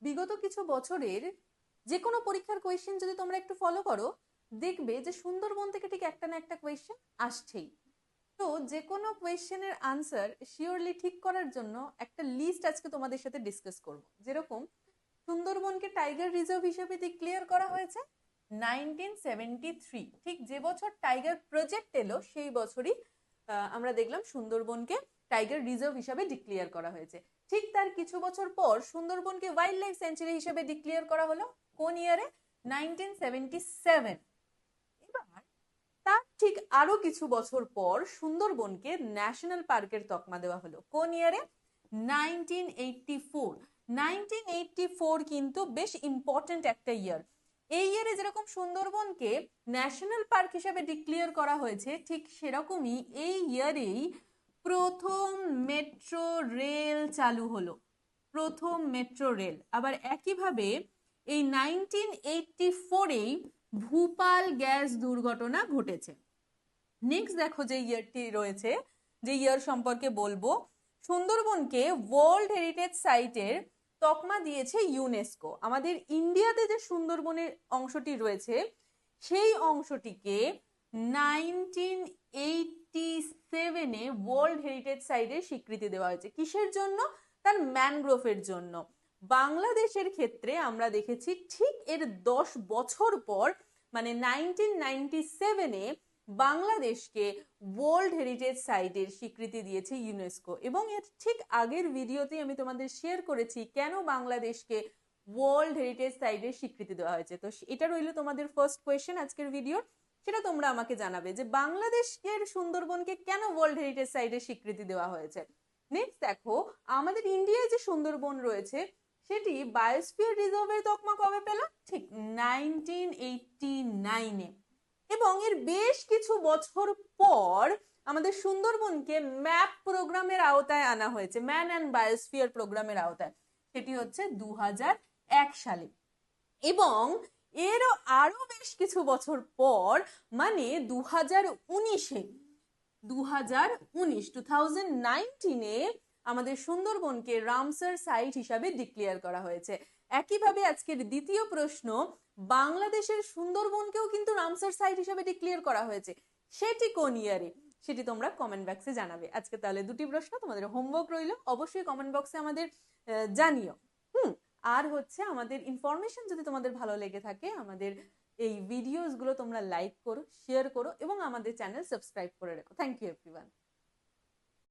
বিগত কিছু বছরের যে কোনো পরীক্ষার কোয়েশ্চেন যদি তোমরা একটু ফলো করো, দেখবে যে সুন্দরবন থেকে ঠিক একটা না একটা কোয়েশ্চেন আসছেই। তো যে কোনো কোয়েশ্চেনের আনসার শিওরলি ঠিক করার জন্য একটা লিস্ট আজকে তোমাদের সাথে ডিসকাস করব। যেরকম সুন্দরবনকে টাইগার রিজার্ভ হিসেবে ডিক্লেয়ার করা হয়েছে 1973, ঠিক যে বছর টাইগার প্রজেক্ট এলো সেই বছরই আমরা দেখলাম সুন্দরবনকে টাইগার রিজার্ভ হিসেবে ডিক্লেয়ার করা হয়েছে। ঠিক তার কিছু বছর পর সুন্দরবনকে ওয়াইল্ড লাইফ সেঞ্চুরি হিসেবে ডিক্লেয়ার করা হলো কোন ইয়ারে? 1977। এবার তার ঠিক আরো কিছু বছর পর সুন্দরবনকে ন্যাশনাল পার্কের তকমা দেওয়া হলো কোন ইয়ারে? 1984। 1984 কিন্তু বেশ ইম্পর্টেন্ট একটা ইয়ার। এই ইয়ারে যেরকম সুন্দরবনকে ন্যাশনাল পার্ক হিসেবে ডিক্লেয়ার করা হয়েছে, ঠিক সেরকমই এই ইয়ারেই প্রথম মেট্রো রেল চালু হলো, প্রথম মেট্রো রেল। আবার একইভাবে এই 1984-এই ভূপাল গ্যাস দুর্ঘটনা ঘটেছে। নেক্সট দেখো যে ইয়ারটি রয়েছে, যে ইয়ার সম্পর্কে বলবো, সুন্দরবনকে ওয়ার্ল্ড হেরিটেজ সাইটের তকমা দিয়েছে ইউনেস্কো। আমাদের ইন্ডিয়াতে যে সুন্দরবনের অংশটি রয়েছে সেই অংশটিকে 1987-এ ওয়ার্ল্ড হেরিটেজ সাইটের স্বীকৃতি দেওয়া হয়েছে। কিসের জন্য? তার ম্যানগ্রোভের জন্য। বাংলাদেশের ক্ষেত্রে আমরা দেখেছি ঠিক এর 10 বছর পর, মানে 1997-এ বাংলাদেশকে ওয়ার্ল্ড হেরিটেজ সাইটের স্বীকৃতি দিয়েছে ইউনেস্কো। এবং এর ঠিক আগের ভিডিওতে আমি তোমাদের শেয়ার করেছি কেন বাংলাদেশকে ওয়ার্ল্ড হেরিটেজ সাইটের স্বীকৃতি দেওয়া হয়েছে। তো এটা রইলো তোমাদের ফার্স্ট কোয়েশ্চেন আজকের ভিডিওর, সেটা তোমরা আমাকে জানাবে যে বাংলাদেশের সুন্দরবনকে কেন ওয়ার্ল্ড হেরিটেজ সাইটের স্বীকৃতি দেওয়া হয়েছে। নেক্সট দেখো, আমাদের ইন্ডিয়ায় যে সুন্দরবন রয়েছে সেটি বায়োস্ফিয়ার রিজার্ভের তকমা কবে পেল? ঠিক 1989-এ। এবং এর বেশ কিছু বছর পর আমাদের সুন্দরবনকে ম্যাপ প্রোগ্রামের আওতায় আনা হয়েছে, ম্যান অ্যান্ড বায়োস্ফিয়ার প্রোগ্রামের আওতায়। সেটি হচ্ছে 2001 সালে। এবং এরও আরো বেশ কিছু বছর পর, মানে 2019-এ 2019-এ আমাদের সুন্দরবনকে রামসার সাইট হিসাবে ডিক্লেয়ার করা হয়েছে। একইভাবে আজকের দ্বিতীয় প্রশ্ন, বাংলাদেশের সুন্দরবনকেও কিন্তু রামসার সাইট হিসাবে ডিক্লেয়ার করা হয়েছে, সেটি কোন ইয়ারে? সেটি তোমরা কমেন্ট বক্সে জানাবে। আজকে তাহলে দুটি প্রশ্ন, তোমাদের হোমওয়ার্ক রইল, অবশ্যই কমেন্ট বক্সে আমাদের জানিও। আর হচ্ছে আমাদের ইনফরমেশন যদি তোমাদের ভালো লেগে থাকে, আমাদের এই ভিডিওস গুলো তোমরা লাইক করো, শেয়ার করো এবং আমাদের চ্যানেল সাবস্ক্রাইব করে রাখো। Thank you everyone.